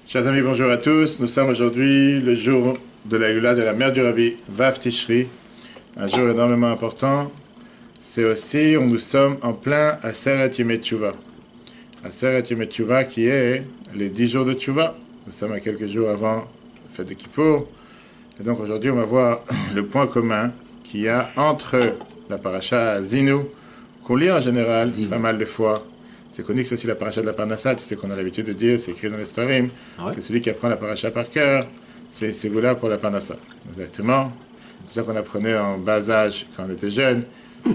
Chers amis, bonjour à tous. Nous sommes aujourd'hui le jour de la Lula de la mère du Rabbi, Vav Tishri, un jour énormément important. C'est aussi où nous sommes en plein Aseret Yemei Teshuvah. Aseret Yemei Teshuvah qui est les 10 jours de Teshuvah. Nous sommes à quelques jours avant la fête de Kippour. Et donc aujourd'hui, on va voir le point commun qu'il y a entre la paracha Zinu, qu'on lit en général pas mal de fois. C'est connu que c'est aussi la paracha de la Parnassa. Tu sais qu'on a l'habitude de dire, c'est écrit dans les Sfarim, que celui qui apprend la paracha par cœur, c'est Ségoula pour la Parnassa. Exactement. C'est pour ça qu'on apprenait en bas âge, quand on était jeune.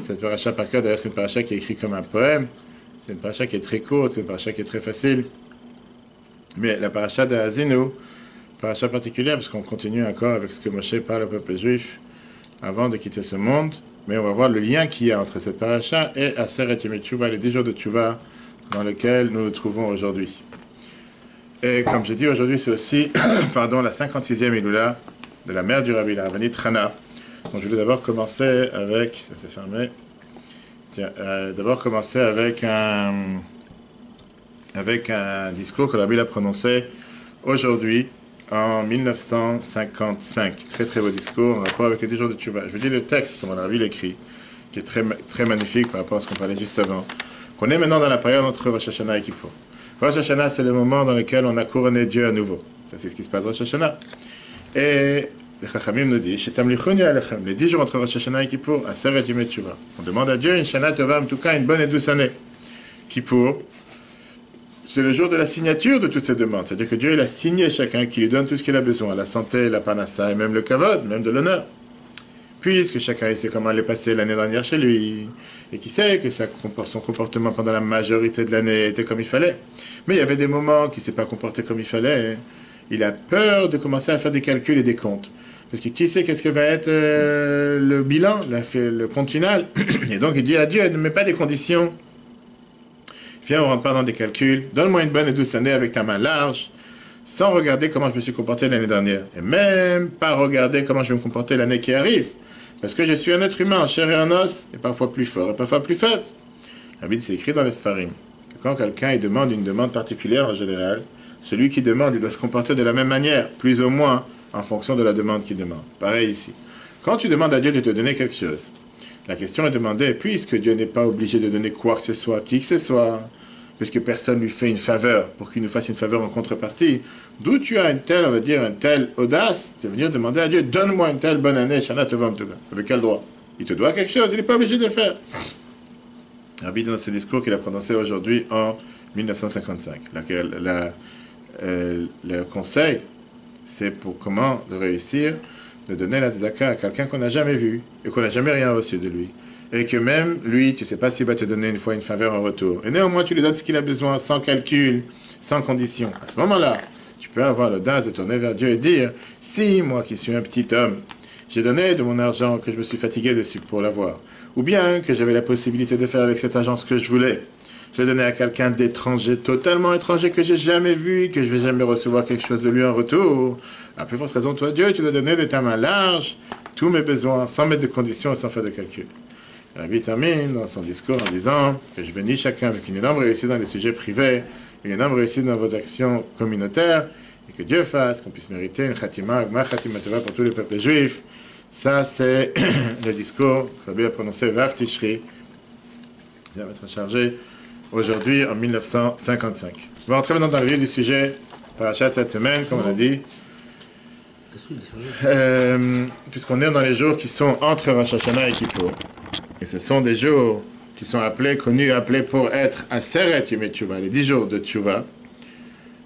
Cette paracha par cœur, d'ailleurs, c'est une paracha qui est écrite comme un poème. C'est une paracha qui est très courte, c'est une paracha qui est très facile. Mais la paracha de Azinu, paracha particulière, parce qu'on continue encore avec ce que Moshe parle au peuple juif avant de quitter ce monde. Mais on va voir le lien qu'il y a entre cette paracha et Aseret Yemei Teshuvah, les 10 jours de Teshuvah, dans lequel nous nous trouvons aujourd'hui. Et comme j'ai dit, aujourd'hui, c'est aussi la 56e Iloula de la mère du Rabbi, la Rabbanit Chana. Donc je vais d'abord commencer avec... Ça s'est fermé. Tiens, d'abord commencer avec un discours que le Rabbi a prononcé aujourd'hui, en 1955. Très très beau discours en rapport avec les 10 jours de Teshuvah. Je vous dis le texte, comme le Rabbi l'écrit, qui est très, très magnifique par rapport à ce qu'on parlait juste avant. On est maintenant dans la période entre Rosh Hashanah et Kippour. Rosh Hashanah, c'est le moment dans lequel on a couronné Dieu à nouveau. Ça, c'est ce qui se passe Rosh Hashanah. Et les Chachamim nous disent, les 10 jours entre Rosh Hashanah et Kippour, Aseret Yemei Teshuvah. On demande à Dieu, une Shana Tova, en tout cas, une bonne et douce année. Kippour, c'est le jour de la signature de toutes ces demandes. C'est-à-dire que Dieu, il a signé chacun, qui lui donne tout ce qu'il a besoin, la santé, la parnassa, et même le kavod, même de l'honneur. Puisque chacun sait comment elle est passée l'année dernière chez lui, et qui sait que son comportement pendant la majorité de l'année était comme il fallait. Mais il y avait des moments qu'il ne s'est pas comporté comme il fallait. Il a peur de commencer à faire des calculs et des comptes. Parce que qui sait qu'est-ce que va être le bilan, le compte final. Et donc il dit à Dieu, ne mets pas des conditions. Viens, on ne rentre pas dans des calculs. Donne-moi une bonne et douce année avec ta main large, sans regarder comment je me suis comporté l'année dernière. Et même pas regarder comment je vais me comporter l'année qui arrive. Parce que je suis un être humain, en chair et en os, et parfois plus fort, et parfois plus faible. La Bible, c'est écrit dans les Sfarim. Quand quelqu'un demande une demande particulière en général, celui qui demande, il doit se comporter de la même manière, plus ou moins, en fonction de la demande qu'il demande. Pareil ici. Quand tu demandes à Dieu de te donner quelque chose, la question est demandée, puisque Dieu n'est pas obligé de donner quoi que ce soit, qui que ce soit, puisque personne lui fait une faveur pour qu'il nous fasse une faveur en contrepartie, d'où tu as une telle, on va dire, une telle audace de venir demander à Dieu, donne-moi une telle bonne année, Shana Tova en tout cas. Avec quel droit? Il te doit quelque chose, il n'est pas obligé de le faire. Rabbi, dans ce discours qu'il a prononcé aujourd'hui en 1955, le conseil, c'est pour comment de réussir de donner la tzedaka à quelqu'un qu'on n'a jamais vu et qu'on n'a jamais rien reçu de lui. Et que même lui, tu ne sais pas s'il va te donner une fois une faveur en retour. Et néanmoins, tu lui donnes ce qu'il a besoin, sans calcul, sans condition. À ce moment-là, tu peux avoir l'audace de tourner vers Dieu et dire, si moi qui suis un petit homme, j'ai donné de mon argent que je me suis fatigué dessus pour l'avoir, ou bien que j'avais la possibilité de faire avec cet argent ce que je voulais, je l'ai donné à quelqu'un d'étranger, totalement étranger, que j'ai jamais vu et que je vais jamais recevoir quelque chose de lui en retour. À plus forte raison, toi, Dieu, tu dois donner de ta main large tous mes besoins, sans mettre de conditions et sans faire de calcul. Rabbi termine dans son discours en disant que je bénis chacun avec une énorme réussite dans les sujets privés, une énorme réussite dans vos actions communautaires, et que Dieu fasse qu'on puisse mériter une khatima, ma khatima tova pour tous les peuples juifs. Ça, c'est le discours que Rabbi a prononcé Vav Tishri. Ça va être chargé aujourd'hui en 1955. On va entrer maintenant dans le vif du sujet, parachat cette semaine, comme on l'a dit. Puisqu'on est dans les jours qui sont entre Rosh Hashanah et Kippour. Et ce sont des jours qui sont connus pour être Aseret Yemei Teshuvah, les 10 jours de Teshuvah.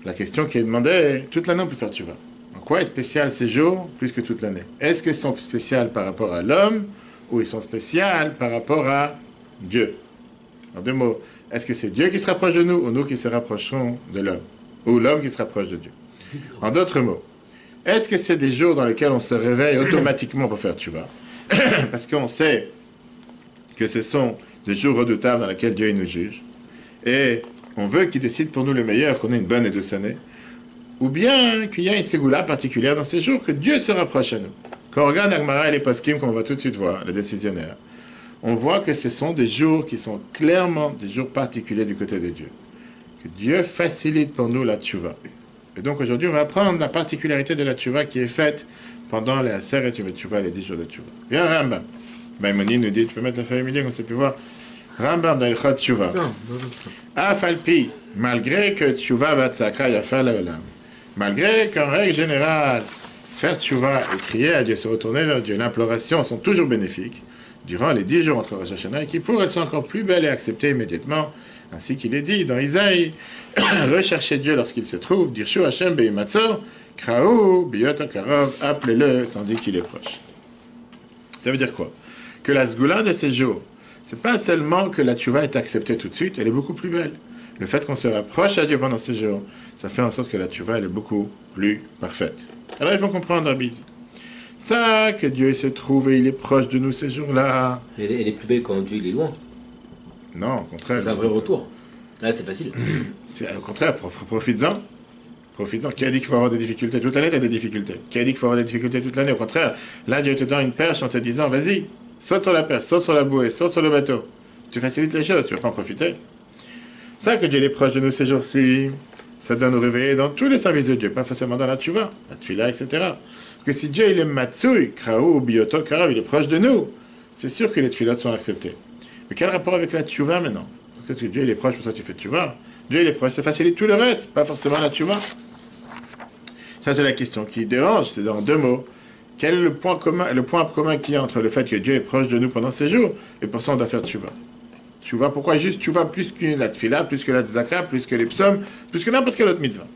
La question qui est demandée, toute l'année on peut faire Teshuvah. En quoi est spécial ces jours plus que toute l'année? Est-ce qu'ils sont spéciaux par rapport à l'homme ou ils sont spéciaux par rapport à Dieu? En deux mots, est-ce que c'est Dieu qui se rapproche de nous ou nous qui se rapprochons de l'homme? Ou l'homme qui se rapproche de Dieu? En d'autres mots, est-ce que c'est des jours dans lesquels on se réveille automatiquement pour faire Teshuvah? Parce qu'on sait que ce sont des jours redoutables dans lesquels Dieu nous juge, et on veut qu'il décide pour nous le meilleur, qu'on ait une bonne et douce année, ou bien qu'il y a une ségoula particulière dans ces jours, que Dieu se rapproche à nous. Quand on regarde Agmara et les poskim, comme on va tout de suite voir, les décisionnaires, on voit que ce sont des jours qui sont clairement des jours particuliers du côté de Dieu. Que Dieu facilite pour nous la teshuvah. Et donc aujourd'hui, on va apprendre la particularité de la tchouva qui est faite pendant les Aseret Tchouva, les 10 jours de tchouva. Bien Rambam. Maïmonide nous dit, tu peux mettre la feuille milieu qu'on s'est pu voir. Rambam dans Ilchot Tchouva. Afalpi, malgré que tchouva va tzaka yafa laolam. Malgré qu'en règle générale, faire tchouva et crier à Dieu, se retourner vers Dieu, l'imploration sont toujours bénéfiques. Durant les 10 jours entre Rosh Hashanah et Kippour, elles sont encore plus belles et acceptées immédiatement. Ainsi qu'il est dit dans Isaïe, recherchez Dieu lorsqu'il se trouve, Dirshu Hashem beimatzor, kraou, biyot karov, appelez-le tandis qu'il est proche. Ça veut dire quoi? Que la sgoula de ces jours, c'est pas seulement que la tchouva est acceptée tout de suite, elle est beaucoup plus belle. Le fait qu'on se rapproche à Dieu pendant ces jours, ça fait en sorte que la tchouva elle est beaucoup plus parfaite. Alors il faut comprendre, Rabbi. Ça, que Dieu se trouve et il est proche de nous ces jours-là. Mais elle est plus belle quand Dieu il est loin. Non, au contraire. C'est un vrai retour. Là, c'est facile. C'est au contraire, profites-en. Profites-en. Qui a dit qu'il faut avoir des difficultés? Toute l'année, tu as des difficultés. Qui a dit qu'il faut avoir des difficultés toute l'année? Au contraire, là, Dieu te donne une perche en te disant, vas-y, saute sur la perche, saute sur la bouée, saute sur le bateau. Tu facilites les choses, tu vas pas en profiter. Ça, que Dieu est proche de nous ces jours-ci, ça doit nous réveiller dans tous les services de Dieu, pas forcément dans la tchouva, la tfila, etc. Parce que si Dieu, il est matsui, kraou, bioto, karav, il est proche de nous, c'est sûr que les tfilotes sont acceptées. Mais quel rapport avec la tchouva maintenant? Parce que Dieu, il est proche, pour ça tu fais tchouva. Dieu, il est proche, ça facilite tout le reste, pas forcément la tchouva. Ça, c'est la question qui dérange, c'est dans 2 mots. Quel est le point commun qu'il y a entre le fait que Dieu est proche de nous pendant ces jours, et pour ça on doit faire tchouva? Tchouva, pourquoi juste tchouva plus que la tfila, plus que la tzaka, plus que les psaumes, plus que n'importe quelle autre mitzvah?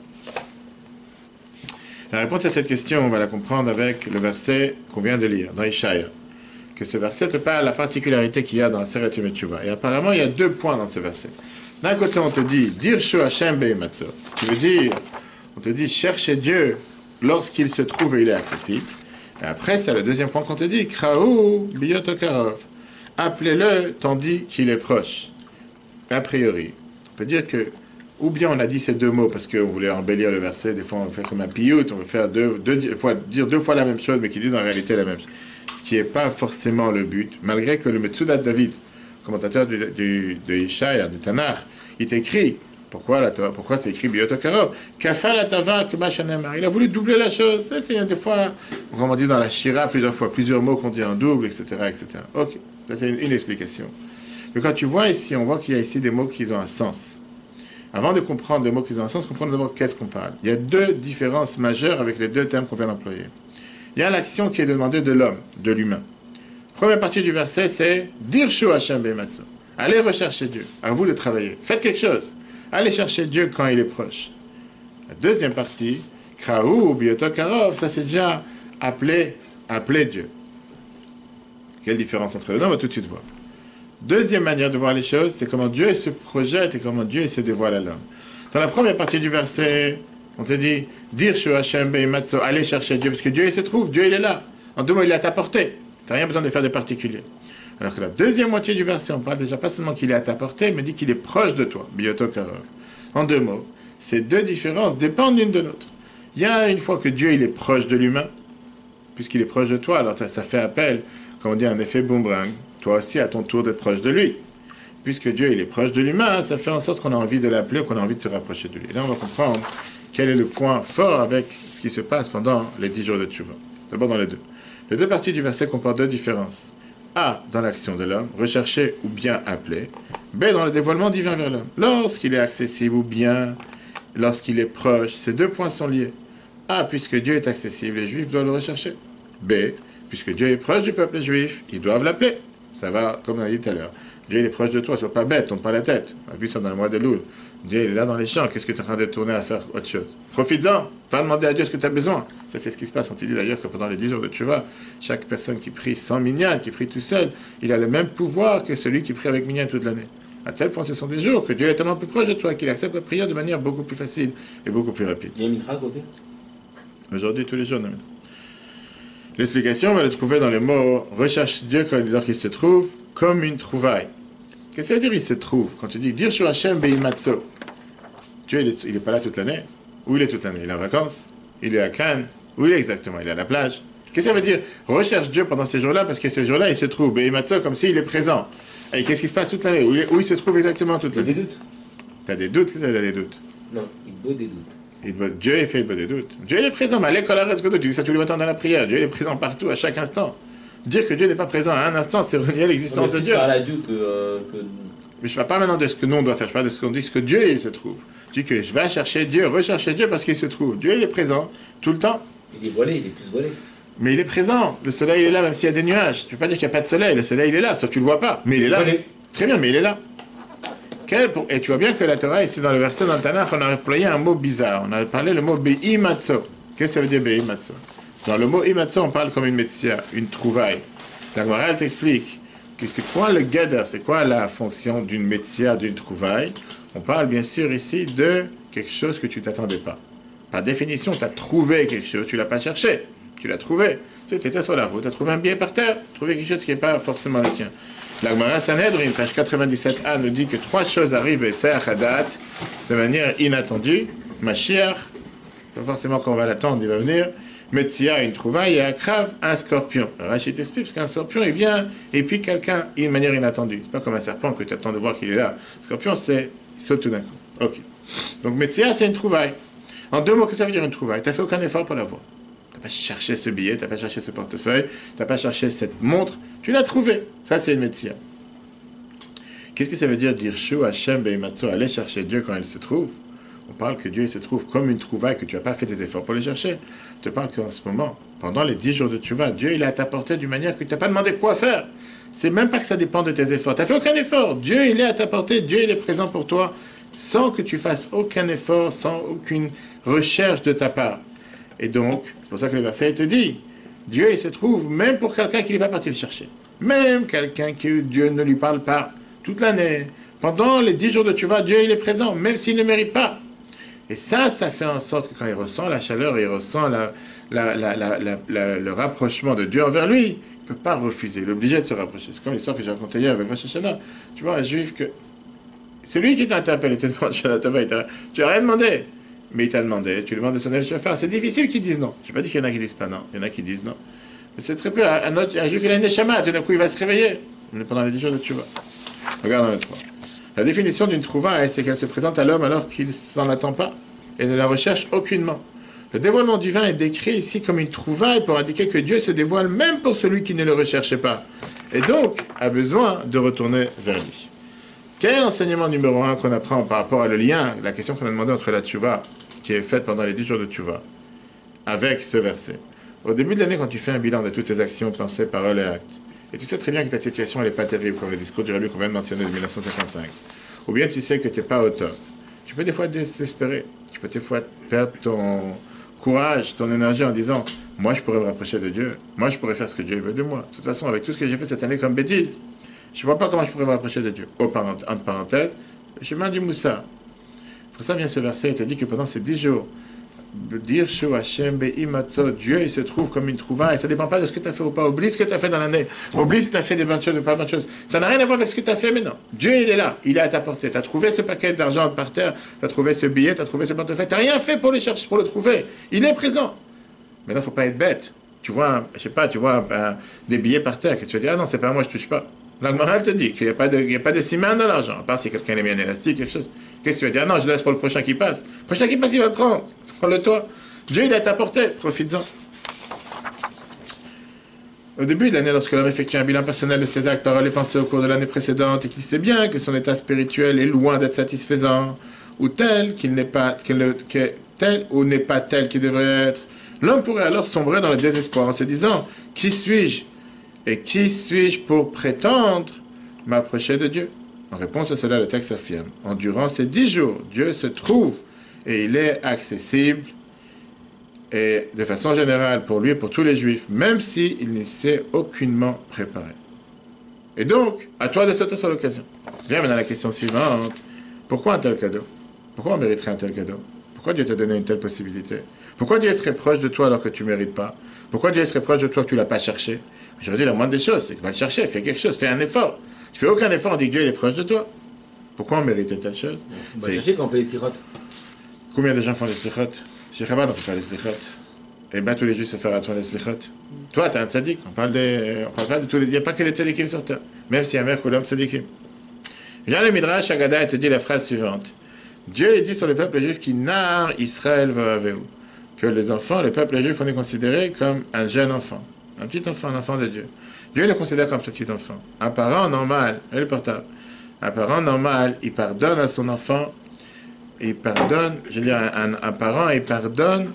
La réponse à cette question, on va la comprendre avec le verset qu'on vient de lire, dans Ishaïa. Que ce verset te parle de la particularité qu'il y a dans Aseret Yom Teshuvah. Et apparemment, il y a 2 points dans ce verset. D'un côté, on te dit, Dirshu Hashem beimatzor. Qui veut dire, on te dit, cherchez Dieu lorsqu'il se trouve et il est accessible. Et après, c'est le deuxième point qu'on te dit, Kraou biyot karov. Appelez-le tandis qu'il est proche. A priori, on peut dire que, ou bien on a dit ces 2 mots parce qu'on voulait embellir le verset, des fois on fait comme un piyut, on veut faire dire 2 fois la même chose, mais qui disent en réalité la même chose. Ce qui n'est pas forcément le but, malgré que le Metsudat David, commentateur de Ishaïa, du Tanakh, il écrit, pourquoi c'est écrit Biotokarov, Kafal Atava Kemachanema. Il a voulu doubler la chose. Ça, c'est des fois, comme on dit dans la Shira, plusieurs mots qu'on dit en double, etc. etc. Ok, ça c'est une explication. Mais quand tu vois ici, on voit qu'il y a ici des mots qui ont un sens. Avant de comprendre des mots qui ont un sens, comprendre d'abord qu'est-ce qu'on parle. Il y a 2 différences majeures avec les 2 termes qu'on vient d'employer. Il y a l'action qui est demandée de l'homme, de l'humain. Première partie du verset, c'est Dirshu Hashem beimatzor. Allez rechercher Dieu. À vous de travailler. Faites quelque chose. Allez chercher Dieu quand il est proche. La deuxième partie, Kraou bioto karov, ça c'est déjà appeler Dieu. Quelle différence entre les deux? On va tout de suite voir. Deuxième manière de voir les choses, c'est comment Dieu se projette et comment Dieu se dévoile à l'homme. Dans la première partie du verset, on te dit, Dirshu Hashem beimatzor, allez chercher Dieu, parce que Dieu il se trouve, Dieu il est là. En 2 mots, il est à ta portée. Tu n'as rien besoin de faire de particulier. Alors que la deuxième moitié du verset, on parle déjà pas seulement qu'il est à ta portée, mais dit qu'il est proche de toi, bioto karov. En 2 mots, ces 2 différences dépendent l'une de l'autre. Il y a une fois que Dieu il est proche de l'humain, puisqu'il est proche de toi, alors ça fait appel, comme on dit, un effet boomerang, toi aussi à ton tour d'être proche de lui. Puisque Dieu il est proche de l'humain, ça fait en sorte qu'on a envie de l'appeler, qu'on a envie de se rapprocher de lui. Et là on va comprendre quel est le point fort avec ce qui se passe pendant les 10 jours de Teshuvah. D'abord dans les 2. Les 2 parties du verset comportent 2 différences. A, dans l'action de l'homme, rechercher ou bien appeler. B, dans le dévoilement divin vers l'homme. Lorsqu'il est accessible ou bien lorsqu'il est proche, ces 2 points sont liés. A, puisque Dieu est accessible, les Juifs doivent le rechercher. B, puisque Dieu est proche du peuple juif, ils doivent l'appeler. Ça va, comme on a dit tout à l'heure. Dieu il est proche de toi, sois pas bête, tourne pas la tête. On a vu ça dans le mois de Loul. Dieu il est là dans les champs, qu'est-ce que tu es en train de tourner à faire autre chose? Profites-en, va demander à Dieu ce que tu as besoin. Ça c'est ce qui se passe. On te dit d'ailleurs que pendant les 10 jours de Teshuvah, chaque personne qui prie sans minyan, qui prie tout seul, il a le même pouvoir que celui qui prie avec minyan toute l'année. À tel point ce sont des jours que Dieu est tellement plus proche de toi qu'il accepte la prière de manière beaucoup plus facile et beaucoup plus rapide. Il y a une mitra à côté? Aujourd'hui, tous les jours, non. L'explication, on va le trouver dans les mots « recherche Dieu quand il se trouve » comme une trouvaille. Qu'est-ce que ça veut dire il se trouve? Quand tu dis « Dirshu Hashem beimatzor », Dieu, il n'est pas là toute l'année. Où il est toute l'année? Il est en vacances? Il est à Cannes? Où il est exactement? Il est à la plage? Qu'est-ce que ça veut dire? Recherche Dieu pendant ces jours-là, parce que ces jours-là, il se trouve beimatzor comme s'il est présent. Et qu'est-ce qui se passe toute l'année? Où il se trouve exactement toute l'année? T'as des doutes? T'as des doutes? Qu'est-ce que t'as des doutes? Non, il veut des doutes. Dieu est fait de doute. Dieu il est présent, mais à l'école, tu dis ça tous les matins dans la prière. Dieu il est présent partout, à chaque instant. Dire que Dieu n'est pas présent à un instant, c'est renier l'existence de Dieu. Parle à Dieu Mais je ne parle pas maintenant de ce que nous on doit faire, je parle de ce qu'on dit, ce que Dieu il se trouve. Je dis que je vais chercher Dieu, rechercher Dieu parce qu'il se trouve. Dieu il est présent tout le temps. Il est voilé, il est plus voilé. Mais il est présent. Le soleil il est là même s'il y a des nuages. Tu ne peux pas dire qu'il n'y a pas de soleil. Le soleil il est là, sauf que tu ne le vois pas. Mais il est là. Voilé. Très bien, mais il est là. Et tu vois bien que la Torah, ici dans le verset dans le Tanakh, on a employé un mot bizarre. On a parlé le mot Be'imatso. Qu'est-ce que ça veut dire Be'imatso? Dans le mot Imatso, on parle comme une metzia, une trouvaille. La Gemara, elle t'explique que c'est quoi le gather, c'est quoi la fonction d'une metzia, d'une trouvaille. On parle bien sûr ici de quelque chose que tu ne t'attendais pas. Par définition, tu as trouvé quelque chose, tu ne l'as pas cherché, tu l'as trouvé. Tu étais sur la route, tu as trouvé un billet par terre, tu as trouvé quelque chose qui n'est pas forcément le tien. La Gemara Sanhedrin, page 97a, nous dit que 3 choses arrivent et Hadat de manière inattendue. Mashiach, pas forcément qu'on va l'attendre, il va venir. Metzia, une trouvaille, et Akrav, un scorpion. Rachid t'explique, parce qu'un scorpion, il vient et puis quelqu'un, d'une manière inattendue. C'est pas comme un serpent que tu attends de voir qu'il est là. Le scorpion, il saute tout d'un coup. Ok. Donc Metzia, c'est une trouvaille. En 2 mots, qu'est-ce que ça veut dire une trouvaille? Tu n'as fait aucun effort pour l'avoir. Tu n'as pas cherché ce billet, tu n'as pas cherché ce portefeuille, tu n'as pas cherché cette montre, tu l'as trouvé. Ça, c'est une Metzia. Qu'est-ce que ça veut dire Shu Hashem Beimatsu, aller chercher Dieu quand il se trouve? On parle que Dieu il se trouve comme une trouvaille, que tu n'as pas fait des efforts pour le chercher. Je te parle qu'en ce moment, pendant les 10 jours de Tchouva, Dieu il est à ta portée d'une manière que tu n'as pas demandé quoi faire. C'est même pas que ça dépend de tes efforts. Tu n'as fait aucun effort. Dieu il est à ta portée, Dieu il est présent pour toi, sans que tu fasses aucun effort, sans aucune recherche de ta part. Et donc, c'est pour ça que le verset te dit, Dieu il se trouve même pour quelqu'un qui n'est pas parti le chercher. Même quelqu'un que Dieu ne lui parle pas toute l'année. Pendant les 10 jours de Tchouva, Dieu il est présent, même s'il ne mérite pas. Et ça fait en sorte que quand il ressent la chaleur, il ressent le rapprochement de Dieu envers lui, il ne peut pas refuser, il est obligé de se rapprocher. C'est comme l'histoire que j'ai racontée hier avec Rosh Hashanah. Tu vois, un juif que... C'est lui qui t'interpelle, il te demande, tu n'as rien demandé. Mais il t'a demandé, tu lui demandes de sonner le chauffeur. C'est difficile qu'ils disent non. Je n'ai pas dit qu'il y en a qui disent pas non, il y en a qui disent non. Mais c'est très peu. Un juif, il a une neshama, tout d'un coup, il va se réveiller. Pendant les 10 jours de Tchouva. Regarde dans le 3. La définition d'une trouvaille, c'est qu'elle se présente à l'homme alors qu'il ne s'en attend pas et ne la recherche aucunement. Le dévoilement divin est décrit ici comme une trouvaille pour indiquer que Dieu se dévoile même pour celui qui ne le recherchait pas et donc a besoin de retourner vers lui. Quel est l'enseignement numéro 1 qu'on apprend par rapport à le lien, la question qu'on a demandé entre la tchouva qui est faite pendant les 10 jours de tchouva avec ce verset? Au début de l'année, quand tu fais un bilan de toutes tes actions, pensées, paroles et actes, et tu sais très bien que ta situation n'est pas terrible, comme le discours du Rabbi qu'on vient de mentionner de 1955. Ou bien tu sais que tu n'es pas au top. Tu peux des fois désespérer. Tu peux des fois perdre ton courage, ton énergie en disant « Moi, je pourrais me rapprocher de Dieu. Moi, je pourrais faire ce que Dieu veut de moi. De toute façon, avec tout ce que j'ai fait cette année comme bêtise, je ne vois pas comment je pourrais me rapprocher de Dieu. » Entre parenthèses, le chemin du Moussa. Pour ça vient ce verset et te dit que pendant ces 10 jours, Shu Hashem Beimatso, Dieu il se trouve comme une trouvaille. Ça ne dépend pas de ce que tu as fait ou pas. Oublie ce que tu as fait dans l'année. Oublie si tu as fait des bonnes choses ou pas bonnes choses. Ça n'a rien à voir avec ce que tu as fait maintenant. Dieu il est là, il est à ta portée. Tu as trouvé ce paquet d'argent par terre, tu as trouvé ce billet, tu as trouvé ce portefeuille. Tu n'as rien fait pour le chercher, pour le trouver. Il est présent. Maintenant, il ne faut pas être bête. Tu vois, je sais pas, des billets par terre que tu vas dire, ah non, c'est pas moi, je touche pas. La morale te dit qu'il n'y a pas de ciment dans l'argent, à part si quelqu'un a mis un élastique, quelque chose. Qu'est-ce que tu vas dire? Ah non, je laisse pour le prochain qui passe. Le prochain qui passe, il va le prendre. Prends-le toi. Dieu, il est à ta portée. Profites-en. Au début de l'année, lorsque l'homme effectue un bilan personnel de ses actes, paroles et pensées au cours de l'année précédente et qu'il sait bien que son état spirituel est loin d'être satisfaisant, ou tel qu'il n'est pas, tel ou n'est pas tel qu'il devrait être, l'homme pourrait alors sombrer dans le désespoir en se disant « Qui suis-je? Et qui suis-je pour prétendre m'approcher de Dieu ?» En réponse à cela, le texte affirme « Endurant ces 10 jours, Dieu se trouve et il est accessible et de façon générale pour lui et pour tous les Juifs, même s'il ne s'est aucunement préparé. » Et donc, à toi de sauter sur l'occasion. Viens maintenant à la question suivante. Pourquoi un tel cadeau? Pourquoi on mériterait un tel cadeau? Pourquoi Dieu t'a donné une telle possibilité? Pourquoi Dieu serait proche de toi alors que tu ne mérites pas? Pourquoi Dieu serait proche de toi que tu ne l'as pas cherché? Je dis la moindre des choses, c'est que va le chercher, fais quelque chose, fais un effort. Tu fais aucun effort, on dit que Dieu il est proche de toi. Pourquoi on mérite une telle chose? On va chercher quand on fait les sirotes. Combien de gens font les slichot? Chez Chabad, on fait pas les slichot. Et bien tous les juifs se font les slichot. Toi, tu es un tzaddik, on parle pas de tous les... Il n'y a pas que les tzaddikim sur terre, même s'il y a un mère ou l'homme tzaddikim. Viens le Midrash Agada et te dit la phrase suivante. Dieu il dit sur le peuple juif qui nar Israël va'aveu, que les enfants, le peuple juif, on est considéré comme un jeune enfant, un petit enfant, un enfant de Dieu. Dieu le considère comme ce petit enfant. Un parent normal, et le portable. Un parent normal, il pardonne à son enfant, il pardonne, je veux dire, un parent, il pardonne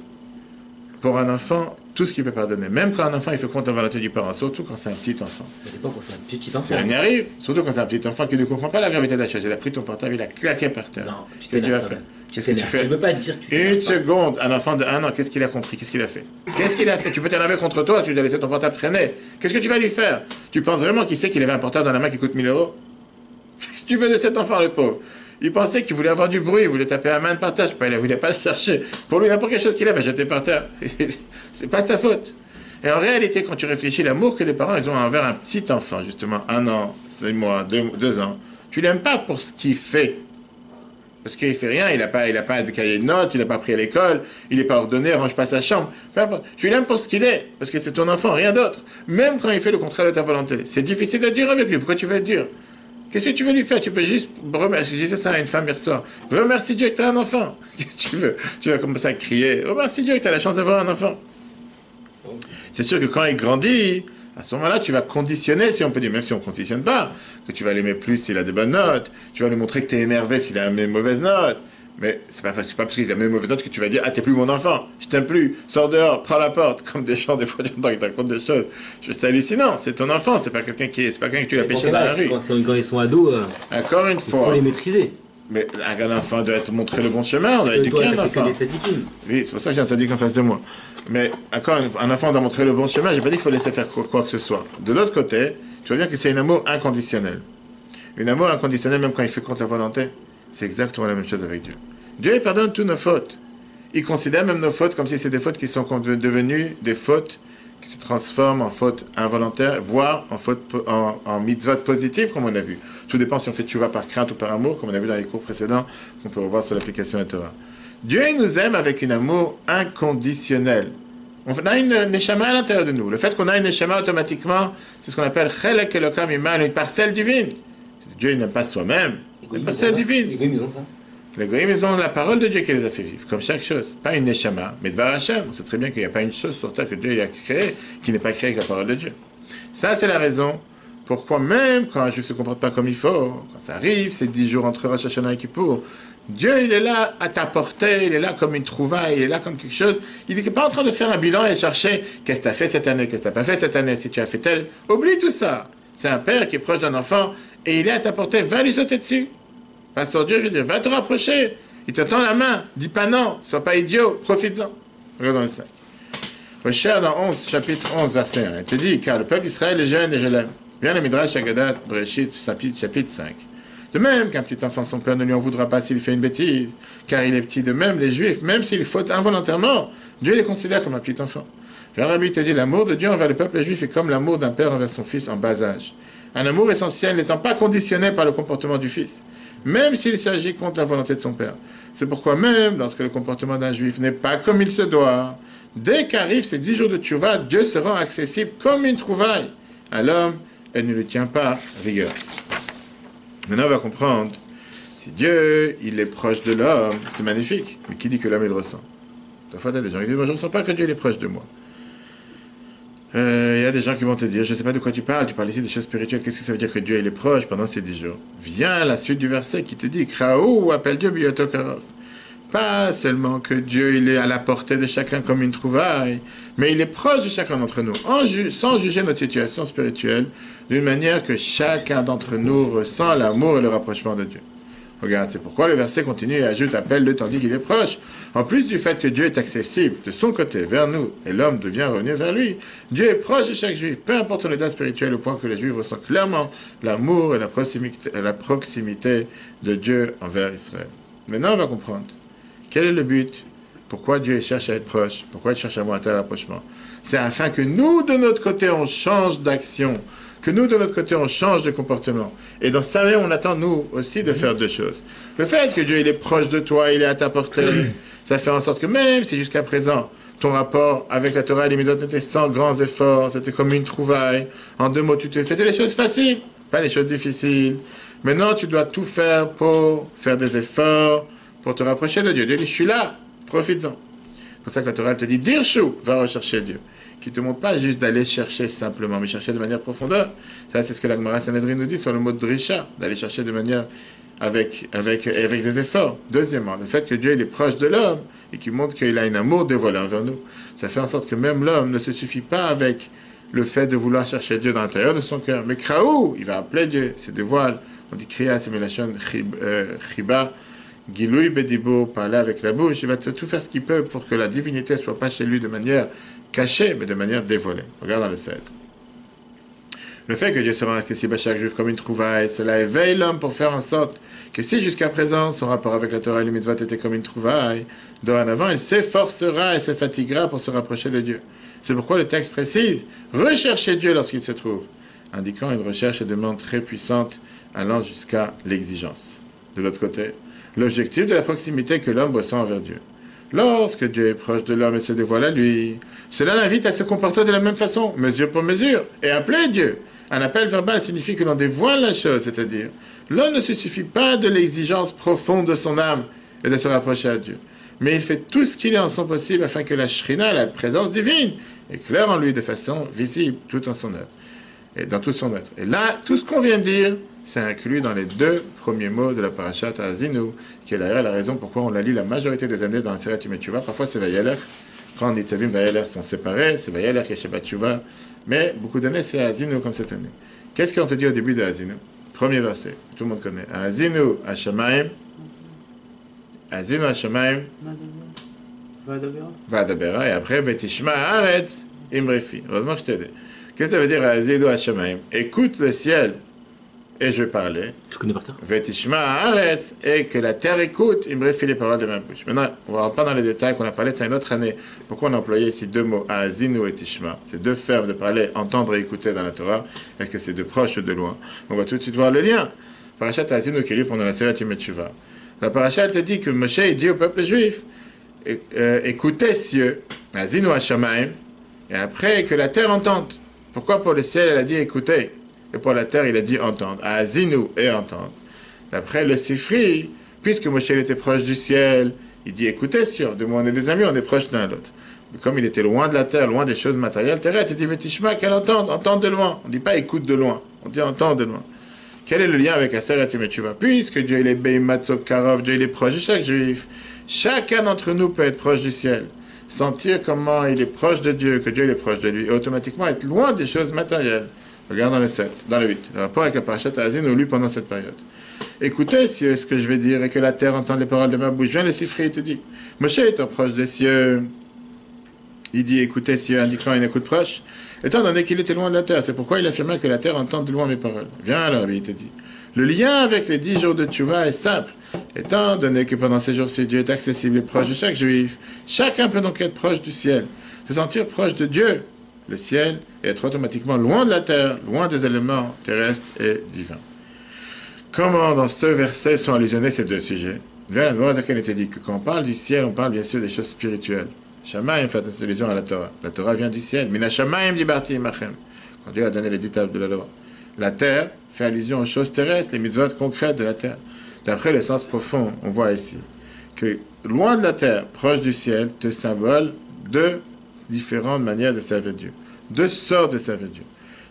pour un enfant tout ce qu'il peut pardonner. Même quand un enfant, il fait contre la volonté du parent, surtout quand c'est un petit enfant. Ça dépend quand c'est un petit enfant. Ça y arrive, surtout quand c'est un petit enfant qui ne comprend pas la gravité de la chose. Il a pris ton portable, il a claqué par terre. Non, tu Qu'est-ce que tu vas t'énerves faire? quand même. Qu'est-ce que tu fais? Tu peux pas dire que tu Une t'énerves pas. seconde, un enfant de 1 an, qu'est-ce qu'il a compris? Qu'est-ce qu'il a fait? Qu'est-ce qu'il a fait? Tu peux t'énerver contre toi, tu dois laisser ton portable traîner. Qu'est-ce que tu vas lui faire? Tu penses vraiment qu'il sait qu'il avait un portable dans la main qui coûte 1000 euros? Qu'est-ce que tu veux de cet enfant, le pauvre? Il pensait qu'il voulait avoir du bruit, il voulait taper un main de partage, il ne voulait pas le chercher. Pour lui, n'importe quelle chose qu'il a, va jeter par terre. C'est pas sa faute. Et en réalité, quand tu réfléchis, l'amour que les parents ils ont envers un petit enfant, justement, 1 an, 6 mois, 2 ans, tu l'aimes pas pour ce qu'il fait. Parce qu'il fait rien, il n'a pas de cahier de notes, il n'a pas pris à l'école, il n'est pas ordonné, range pas sa chambre. Peu importe. Tu l'aimes pour ce qu'il est, parce que c'est ton enfant, rien d'autre. Même quand il fait le contraire de ta volonté. C'est difficile d'être dur avec lui. Pourquoi tu veux être dur? Qu'est-ce que tu veux lui faire? Tu peux juste remercier. Je disais ça à une femme hier soir. Remercie Dieu que tu as un enfant. Qu'est-ce que tu veux? Tu vas commencer à crier. Remercie Dieu que tu as la chance d'avoir un enfant. C'est sûr que quand il grandit, à ce moment-là, tu vas conditionner, si on peut dire, même si on ne conditionne pas, que tu vas l'aimer plus s'il a des bonnes notes, tu vas lui montrer que tu es énervé s'il a des mauvaises notes. Mais c'est pas parce qu'il a des mauvaises notes que tu vas dire, ah, t'es plus mon enfant, je t'aime plus, sors dehors, prends la porte, comme des gens, des fois, j'entends qu'ils te racontent des choses. C'est hallucinant, c'est ton enfant, c'est pas quelqu'un que tu l'as pêché dans la rue. Quand ils sont ados, Encore une il fois. faut les maîtriser. Mais un enfant doit être montré le bon chemin, on doit éduquer un enfant. Oui, c'est pour ça que j'ai un sadique en face de moi. Mais encore un enfant doit montrer le bon chemin, j'ai pas dit qu'il faut laisser faire quoi que ce soit. De l'autre côté, tu vois bien que c'est un amour inconditionnel. Un amour inconditionnel, même quand il fait contre sa volonté, c'est exactement la même chose avec Dieu. Dieu il pardonne toutes nos fautes. Il considère même nos fautes comme si c'est des fautes qui sont devenues des fautes qui se transforment en fautes involontaires, voire en mitzvot positives, comme on a vu. Tout dépend si on fait tchouva par crainte ou par amour, comme on a vu dans les cours précédents, qu'on peut revoir sur l'application de Torah. Dieu il nous aime avec un amour inconditionnel. On a une neshama à l'intérieur de nous. Le fait qu'on a une neshama automatiquement, c'est ce qu'on appelle chelek elokam iman, une parcelle divine. Dieu il n'aime pas soi-même, il une parcelle divine. Les goïms, ils ont ça. Les goïms, ils ont la parole de Dieu qui les a fait vivre, comme chaque chose. Pas une neshama, mais Dvar Hashem. On sait très bien qu'il n'y a pas une chose sur terre que Dieu a créée qui n'est pas créée avec la parole de Dieu. Ça, c'est la raison pourquoi même quand un juif ne se comporte pas comme il faut, quand ça arrive, c'est 10 jours entre Rosh Hashanah et Kippour, Dieu, il est là à ta portée, il est là comme une trouvaille, il est là comme quelque chose. Il n'est pas en train de faire un bilan et chercher qu'est-ce que tu as fait cette année, qu'est-ce que tu n'as pas fait cette année, si tu as fait tel. Oublie tout ça. C'est un père qui est proche d'un enfant et il est à ta portée, va lui sauter dessus. Pas sur Dieu, je veux dire, va te rapprocher. Il te tend la main, dis pas non, sois pas idiot, profites-en. Regarde dans le 5. Recherche dans 11, chapitre 11, verset 1. Il te dit, car le peuple d'Israël est jeune et je l'aime. Viens le Midrash Agadat, Breshit, chapitre 5. De même qu'un petit enfant, son père ne lui en voudra pas s'il fait une bêtise, car il est petit. De même, les Juifs, même s'ils fautent involontairement, Dieu les considère comme un petit enfant. Le Rabbi te dit, l'amour de Dieu envers le peuple juif est comme l'amour d'un père envers son fils en bas âge. Un amour essentiel n'étant pas conditionné par le comportement du fils, même s'il s'agit contre la volonté de son père. C'est pourquoi même, lorsque le comportement d'un juif n'est pas comme il se doit, dès qu'arrivent ces 10 jours de tchouva, Dieu se rend accessible comme une trouvaille à l'homme et ne lui tient pas rigueur. Maintenant, on va comprendre, si Dieu, il est proche de l'homme, c'est magnifique, mais qui dit que l'homme, il le ressent? Parfois, il y a des gens qui disent, moi, je ne ressens pas que Dieu, il est proche de moi. Il y a des gens qui vont te dire, je ne sais pas de quoi tu parles ici des choses spirituelles, qu'est-ce que ça veut dire que Dieu il est proche pendant ces 10 jours? Viens la suite du verset qui te dit, Kraou appelle Dieu Biotokarov. Pas seulement que Dieu il est à la portée de chacun comme une trouvaille, mais il est proche de chacun d'entre nous, sans juger notre situation spirituelle, d'une manière que chacun d'entre nous ressent l'amour et le rapprochement de Dieu. Regarde, c'est pourquoi le verset continue et ajoute, appelle-le tandis qu'il est proche. En plus du fait que Dieu est accessible de son côté vers nous et l'homme devient revenir vers lui, Dieu est proche de chaque juif, peu importe son état spirituel, au point que les juifs ressentent clairement l'amour et la proximité de Dieu envers Israël. Maintenant, on va comprendre. Quel est le but? Pourquoi Dieu cherche à être proche? Pourquoi il cherche à avoir un tel rapprochement? C'est afin que nous, de notre côté, on change d'action, que nous, de notre côté, on change de comportement. Et dans ça, on attend, nous aussi, de faire deux choses. Le fait que Dieu il est proche de toi, il est à ta portée, ça fait en sorte que même si jusqu'à présent, ton rapport avec la Torah et les Mitzvot était sans grands efforts, c'était comme une trouvaille, en 2 mots, tu te faisais les choses faciles, pas les choses difficiles. Maintenant, tu dois tout faire pour faire des efforts, pour te rapprocher de Dieu. Dieu dit, je suis là, profites-en. C'est pour ça que la Torah elle te dit, Dirshu, va rechercher Dieu. Qui ne te montre pas juste d'aller chercher simplement, mais chercher de manière profondeur. Ça, c'est ce que la Gemara Sanhedrin nous dit sur le mot de drisha, d'aller chercher de manière avec des efforts. Deuxièmement, le fait que Dieu il est proche de l'homme et qu'il montre qu'il a un amour dévoilé envers nous, ça fait en sorte que même l'homme ne se suffit pas avec le fait de vouloir chercher Dieu dans l'intérieur de son cœur. Mais Kraou, il va appeler Dieu, c'est dévoile. On dit Kriya, simulation, Chiba, Giloui Bedibo, parler avec la bouche. Il va tout faire ce qu'il peut pour que la divinité ne soit pas chez lui de manière cachée, mais de manière dévoilée. Regarde dans le 7. Le fait que Dieu se rend accessible à chaque juif comme une trouvaille, cela éveille l'homme pour faire en sorte que si jusqu'à présent son rapport avec la Torah et le mitzvot était comme une trouvaille, dorénavant il s'efforcera et se fatiguera pour se rapprocher de Dieu. C'est pourquoi le texte précise « Recherchez Dieu lorsqu'il se trouve », indiquant une recherche et demande très puissante allant jusqu'à l'exigence. De l'autre côté, l'objectif de la proximité que l'homme ressent envers Dieu. Lorsque Dieu est proche de l'homme et se dévoile à lui, cela l'invite à se comporter de la même façon, mesure pour mesure, et appeler Dieu. Un appel verbal signifie que l'on dévoile la chose, c'est-à-dire, l'homme ne se suffit pas de l'exigence profonde de son âme et de se rapprocher à Dieu, mais il fait tout ce qu'il est en son possible afin que la shrina, la présence divine, éclaire en lui de façon visible tout en son être, et dans tout son être. Et là, tout ce qu'on vient de dire, c'est inclus dans les deux premiers mots de la parashat Azinu, qui est d'ailleurs la raison pourquoi on la lit la majorité des années dans la Seret Yom Teshuvah. Parfois c'est Vayeler, quand Nitzavim Vayeler sont séparés, c'est Vayeler et Shabbat Teshuvah, mais beaucoup d'années c'est Azinu comme cette année. Qu'est-ce qu'on te dit au début de Azinu? Premier verset, que tout le monde connaît. Azinu Hashamayim, Azinu Hashamayim, Vadabera, et après Vetishma Haaretz Imrefi. Heureusement que je t'ai dit. Qu'est-ce que ça veut dire Azinu Hashamayim? Écoute le ciel. Et je vais parler. Je connais par cœur. Vetishma Haaretz, et que la terre écoute, il me réfie les paroles de ma bouche. Maintenant, on ne va pas dans les détails qu'on a parlé de ça une autre année. Pourquoi on a employé ici deux mots, Azinu et Tishma? C'est deux verbes de parler, entendre et écouter dans la Torah. Est-ce que c'est de proche ou de loin? On va tout de suite voir le lien. Parashat Azinu qui est lu pendant la Seret Yom Teshuvah. La parashat te dit que Moshe dit au peuple juif, écoutez cieux, Azinu Hashamayim, et après que la terre entende. Pourquoi pour le ciel elle a dit écoutez? Et pour la terre, il a dit entendre. Azinu et entendre. D'après le Sifri, puisque Moshe était proche du ciel, il dit écoutez, sûr, de moi on est des amis, on est proches l'un l'autre. Mais comme il était loin de la terre, loin des choses matérielles terrestres, il dit Vetishma, qu'elle entende, entende de loin. On ne dit pas écoute de loin, on dit entendre de loin. Quel est le lien avec Aseret Yom Teshuvah? Puisque Dieu il est Beimatzok Karov, Dieu il est proche de chaque juif, chacun d'entre nous peut être proche du ciel. Sentir comment il est proche de Dieu, que Dieu il est proche de lui, et automatiquement être loin des choses matérielles. Regarde dans le 7, dans le 8, le rapport avec la parashat Azinu lu pendant cette période. Écoutez, cieux, ce que je vais dire, et que la terre entende les paroles de ma bouche. Viens le Sifri, il te dit. Moshe étant proche des cieux, il dit écoutez, cieux, indiquant une écoute proche, étant donné qu'il était loin de la terre. C'est pourquoi il affirmait que la terre entend de loin mes paroles. Viens alors, il te dit. Le lien avec les 10 jours de Teshuvah est simple. Étant donné que pendant ces jours-ci, Dieu est accessible et proche de chaque juif, chacun peut donc être proche du ciel, se sentir proche de Dieu, le ciel, et être automatiquement loin de la terre, loin des éléments terrestres et divins. Comment dans ce verset sont allusionnés ces deux sujets? Bien, la Noire Zaken était dit que quand on parle du ciel, on parle bien sûr des choses spirituelles. Shamaim fait allusion à la Torah. La Torah vient du ciel. Mina Shamaim dibarti imachem. Quand Dieu a donné les détails de la loi. La terre fait allusion aux choses terrestres, les mitzvot concrètes de la terre. D'après le sens profond, on voit ici que loin de la terre, proche du ciel, te symbole de différentes manières de servir Dieu. Deux sortes de servir Dieu.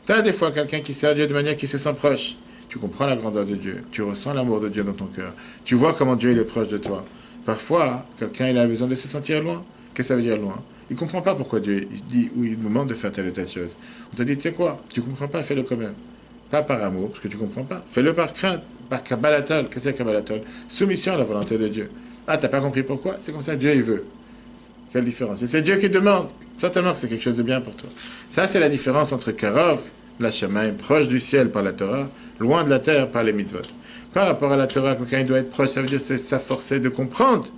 Tu as des fois quelqu'un qui sert Dieu de manière qui se sent proche. Tu comprends la grandeur de Dieu. Tu ressens l'amour de Dieu dans ton cœur. Tu vois comment Dieu il est proche de toi. Parfois, quelqu'un il a besoin de se sentir loin. Qu'est-ce que ça veut dire loin? Il ne comprend pas pourquoi Dieu il dit ou il nous demande de faire telle ou telle chose. On te dit, tu sais quoi? Tu ne comprends pas, fais-le quand même. Pas par amour, parce que tu ne comprends pas. Fais-le par crainte, par kabbalatol. Qu'est-ce que c'est kabbalatol? Soumission à la volonté de Dieu. Ah, tu n'as pas compris pourquoi? C'est comme ça, Dieu il veut. Quelle différence? Et c'est Dieu qui demande. Certainement que c'est quelque chose de bien pour toi. Ça, c'est la différence entre Karov, la Shamaim, proche du ciel par la Torah, loin de la terre par les mitzvot. Par rapport à la Torah, quelqu'un il doit être proche, ça veut dire s'efforcer de comprendre.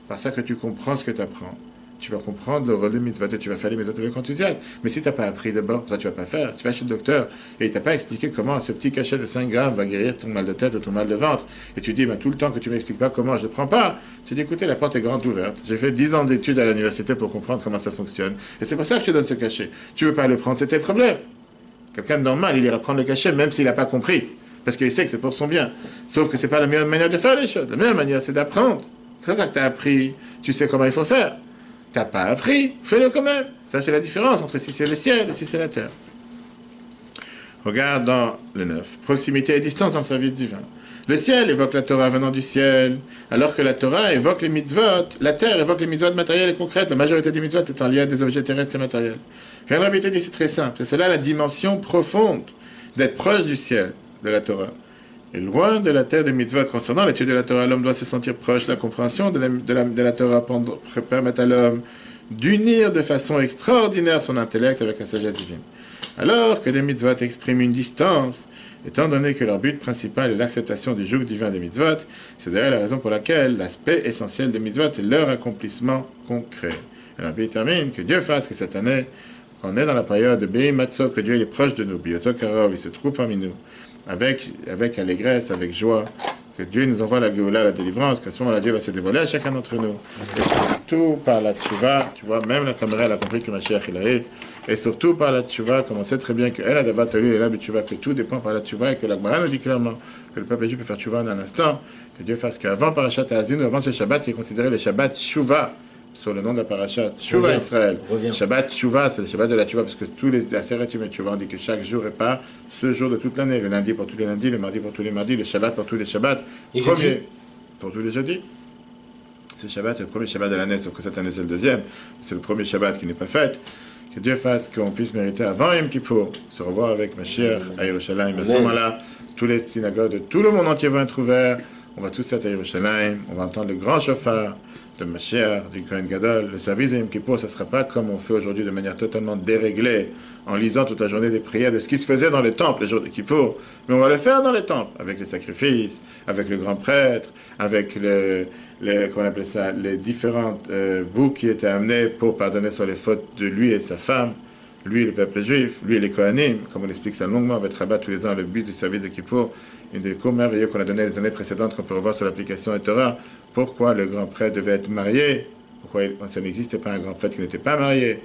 Par ça que tu comprends ce que tu apprends. Tu vas comprendre le rôle des mitzvot et tu vas faire les mitzvot avec enthousiasme. Mais si tu n'as pas appris d'abord, ça tu vas pas faire. Tu vas chez le docteur et il t'a pas expliqué comment ce petit cachet de 5 grammes va guérir ton mal de tête ou ton mal de ventre. Et tu dis, ben, tout le temps que tu m'expliques pas comment je ne prends pas, tu dis, écoutez, la porte est grande ouverte. J'ai fait 10 ans d'études à l'université pour comprendre comment ça fonctionne. Et c'est pour ça que je te donne ce cachet. Tu veux pas le prendre, c'est tes problèmes. Quelqu'un de normal, il ira prendre le cachet même s'il n'a pas compris. Parce qu'il sait que c'est pour son bien. Sauf que c'est pas la meilleure manière de faire les choses. La meilleure manière, c'est d'apprendre. C'est ça que tu as appris, tu sais comment il faut faire. Tu n'as pas appris, fais-le quand même. Ça, c'est la différence entre si c'est le ciel et si c'est la terre. Regarde dans le 9. Proximité et distance dans le service divin. Le ciel évoque la Torah venant du ciel, alors que la Torah évoque les mitzvot. La terre évoque les mitzvot matérielles et concrètes. La majorité des mitzvot étant liées à des objets terrestres et matériels. Rien Rabbi dit, c'est très simple. C'est cela la dimension profonde d'être proche du ciel, de la Torah. Et loin de la terre des mitzvot concernant l'étude de la Torah, l'homme doit se sentir proche. La compréhension de la Torah permet à l'homme d'unir de façon extraordinaire son intellect avec la sagesse divine. Alors que les mitzvot expriment une distance, étant donné que leur but principal est l'acceptation du joug divin des mitzvot, c'est d'ailleurs la raison pour laquelle l'aspect essentiel des mitzvot est leur accomplissement concret. Alors, il termine que Dieu fasse que cette année, qu'on est dans la période de Be'im Matzo, que Dieu est proche de nous, Bioto Karov, il se trouve parmi nous, avec allégresse, avec joie, que Dieu nous envoie la Géoula, la délivrance, qu'à ce moment-là, Dieu va se dévoiler à chacun d'entre nous. Et surtout par la tchouva, tu vois, même la caméra, elle a compris que Mashiach, il arrive. Et surtout par la tchouva, comme on sait très bien qu'elle a d'abord tenu et là, tchouva, que tout dépend par la tchouva et que la Gemara nous dit clairement que le peuple juif peut faire tchouva en un instant, que Dieu fasse qu'avant Parashat Ha'azin, avant ce Shabbat, qui est considéré le Shabbat tchouva, sur le nom de la Parashat, Tchouva Israël. Shabbat Tchouva, c'est le Shabbat de la Tchouva, parce que tous les Aseret Yom Tchouva, on dit que chaque jour est pas ce jour de toute l'année. Le lundi pour tous les lundis, le mardi pour tous les mardis, le Shabbat pour tous les Shabbats. Et premier jeudi pour tous les jeudis. Ce Shabbat, c'est le premier Shabbat de l'année, sauf que cette année c'est le deuxième. C'est le premier Shabbat qui n'est pas fait. Que Dieu fasse qu'on puisse mériter avant Yom Kippour se revoir avec Mashiach à Yerushalayim. À ce moment-là, toutes les synagogues de tout le monde entier vont être ouvertes. On va tous être à Yerushalayim. On va entendre le grand chauffard de Mashiach, du Kohen Gadol. Le service de Yom Kippour, ça ne sera pas comme on fait aujourd'hui de manière totalement déréglée, en lisant toute la journée des prières de ce qui se faisait dans les temples les jours de Kippour. Mais on va le faire dans les temples, avec les sacrifices, avec le grand prêtre, avec comment on appelle ça, les différentes boucs qui étaient amenés pour pardonner sur les fautes de lui et sa femme, lui et le peuple juif, lui et les Kohanim, comme on explique ça longuement avec Rabat tous les ans, le but du service de Kippour, une des cours merveilleux qu'on a donné les années précédentes, qu'on peut revoir sur l'application Torah. Pourquoi le grand prêtre devait être marié? Pourquoi ça n'existait pas un grand prêtre qui n'était pas marié?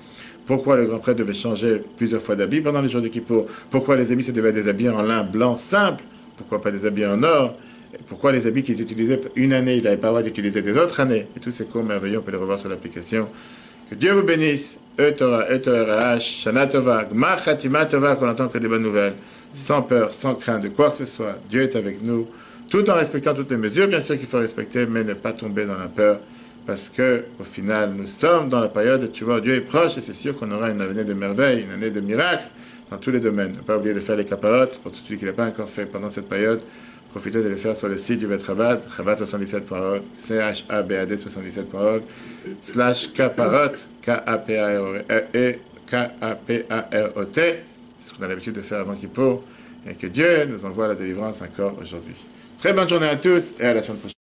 Pourquoi le grand prêtre devait changer plusieurs fois d'habits pendant les jours de Kippour? Pourquoi les habits se devaient être des habits en lin blanc simple? Pourquoi pas des habits en or? Pourquoi les habits qu'ils utilisaient une année, ils n'avaient pas le droit d'utiliser des autres années? Et tous ces cours merveilleux, on peut les revoir sur l'application. Que Dieu vous bénisse. Torah, Shana Tova, Gmar Chatima Tova, qu'on entend que des bonnes nouvelles. Sans peur, sans crainte de quoi que ce soit. Dieu est avec nous. Tout en respectant toutes les mesures, bien sûr qu'il faut respecter, mais ne pas tomber dans la peur. Parce que, au final, nous sommes dans la période où tu vois, Dieu est proche et c'est sûr qu'on aura une année de merveille, une année de miracles dans tous les domaines. Ne pas oublier de faire les caparotes pour tout celui qui ne l'a pas encore fait pendant cette période. Profitez de les faire sur le site du Bet Rabat, rabat77.org, chabad77.org, /caparot, K-A-P-A-R-O-T, c'est ce qu'on a l'habitude de faire avant Kippour, et que Dieu nous envoie la délivrance encore aujourd'hui. Très bonne journée à tous et à la semaine prochaine.